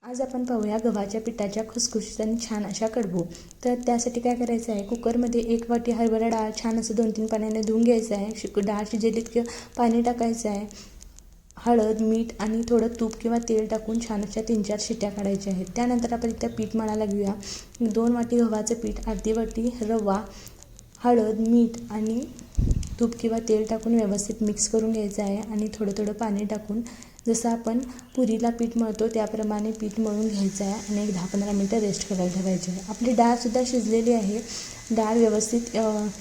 आज आपण पाहूया गव्हाच्या पिठाच्या खुसखुशीत आणि छान अशा कडबू. तर त्यासाठी काय करायचं आहे, कुकरमध्ये 1 वाटी हरभरा डाळ छान असं 2-3 पाण्याने धुवून घ्यायचं आहे. डाळ शिजेल इतकं पाणी टाकायचं आहे. हळद, मीठ आणि थोडं तूप किंवा तेल टाकून छान अशा 3-4 शिट्ट्या काढायच्या आहेत. त्यानंतर आपण इथं पीठ मळायला घेऊया. 2 वाटी गव्हाचं पीठ, अर्धी वाटी रवा, हळद, मीठ आणि तूप किंवा तेल टाकून व्यवस्थित मिक्स करून घ्यायचं आहे. आणि थोडं थोडं पाणी टाकून जसं आपण पुरीला पीठ मळतो त्याप्रमाणे पीठ मळून घ्यायचं आहे आणि एक 10-15 मिनटं रेस्ट करायला ठेवायची आहे. आपली डाळसुद्धा शिजलेली आहे. डाळ व्यवस्थित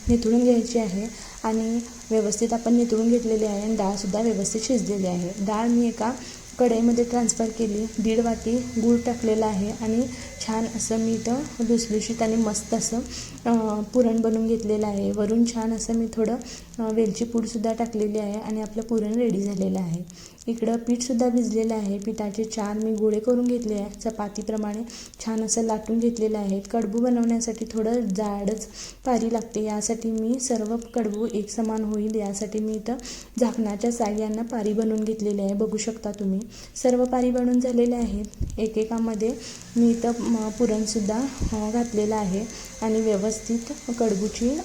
निथळून घ्यायची आहे आणि व्यवस्थित आपण निथळून घेतलेली आहे आणि डाळसुद्धा व्यवस्थित शिजलेली आहे. डाळ मी एका कढईमध्ये ट्रान्सफर केली. 1.5 वाटी गूळ टाकलेला आहे आणि छान असं मी इथं लुसलुशीत आणि मस्त असं पुरण बनवून घेतलेलं आहे. वरून छान असं मी थोडं वेलची पूडसुद्धा टाकलेली आहे आणि आपलं पुरण रेडी झालेलं आहे. इकडं पीठसुद्धा भिजलेलं आहे. पिठाचे 4 मी गोळे करून घेतले आहे. चपातीप्रमाणे छान असं लाटून घेतलेलं आहे. कडबू बनवण्यासाठी थोडं जाडच पारी लागते. यासाठी मी सर्व कडबू एकसमान होईल यासाठी मी इथं झाकणाच्या साहाय्यानं पारी बनवून घेतलेली आहे. बघू शकता तुम्ही सर्व पारी बनवून झालेले आहेत. एकेकामध्ये मी इथं पुरणसुद्धा घातलेलं आहे आणि व्यवस्थित कडबूची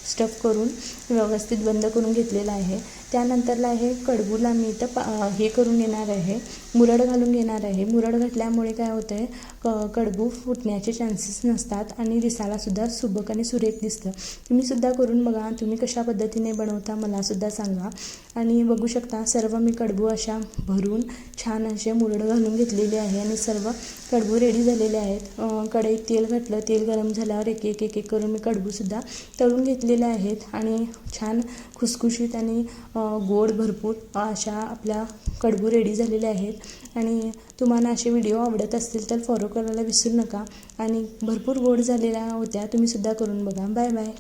स्टफ करून व्यवस्थित बंद करून घेतलेला आहे. त्यानंतरला हे कडबूला मी इथं हे करून घेणार आहे, मुरड घालून घेणार आहे. मुरड घातल्यामुळे काय होतं आहे, कडबू फुटण्याचे चान्सेस नसतात आणि दिसायलासुद्धा सुबक आणि सुरेख दिसतं. तुम्हीसुद्धा करून बघा. तुम्ही कशा पद्धतीने बनवता मलासुद्धा सांगा. आणि बघू शकता सर्व मी कडबू अशा भरून छान असे मुरड घालून घेतलेले आहे आणि सर्व कडबू रेडी झालेले आहेत. कढईत तेल घातलं. तेल गरम झाल्यावर एक एक करून मी कडबूसुद्धा तळून घेतलेले आहेत आणि छान खुसखुशीत आणि गोड भरपूर अशा आपल्या कडबू रेडी झालेले आहेत. आणि तुम्हाला असे व्हिडिओ आवडत असतील तर फॉलो करायला विसरू नका. आणि भरपूर गोड झालेल्या होत्या. तुम्हीसुद्धा करून बघा. Bye bye.